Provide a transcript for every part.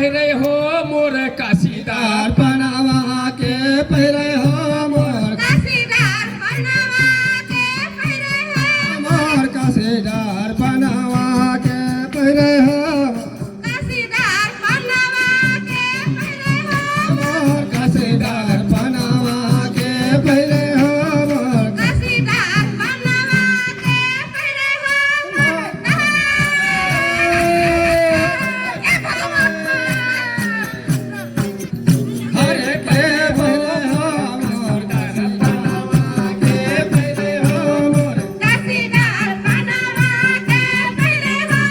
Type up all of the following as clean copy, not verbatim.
पहिरे हो मोर काशीदार बनावा के पहिरे हो मोर काशीदार बनावा के पहिरे हो मोर काशीदार बनावा के पहिरे हो काशीदार बनावा के पहिरे हो मोर काशीदार बनावा के पहिरे हो मोर काशीदार बनावा के पहिरे हो हरे के पहिरे हो मोर बनावा के पहिरे हो मोर काशीदार बनावा के पहिरे हो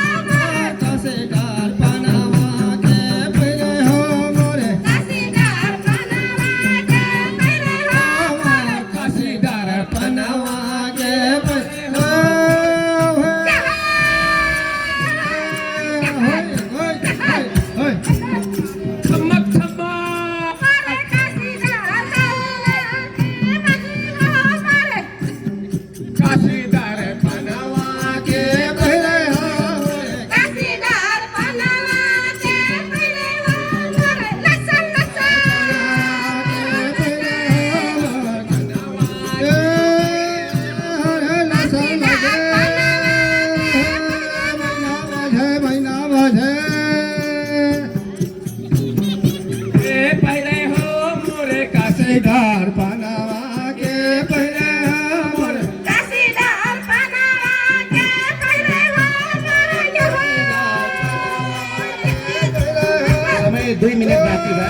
काशीदार बनावा के पहिरे हो मोर काशीदार बनावा के पहिरे हो काशीदार बनावा के पहिरे हो चमक चमक मारे काशीदार मारे काशीदार बनावा के पहिरे हो काशीदार बनावा के पहिरे हो मारे लसन लसन पहिरे हो मोर काशीदार बनावा के पहिरे हो मोर काशीदार बनावा के पहिरे हो समय 2 मिनट बाकी बा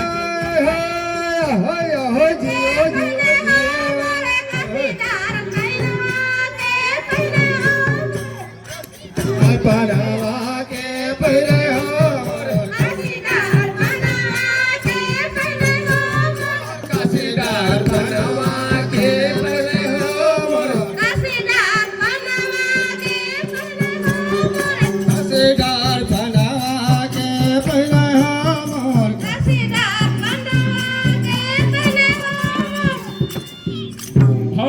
काशीदार बनावा के पहिरे हो para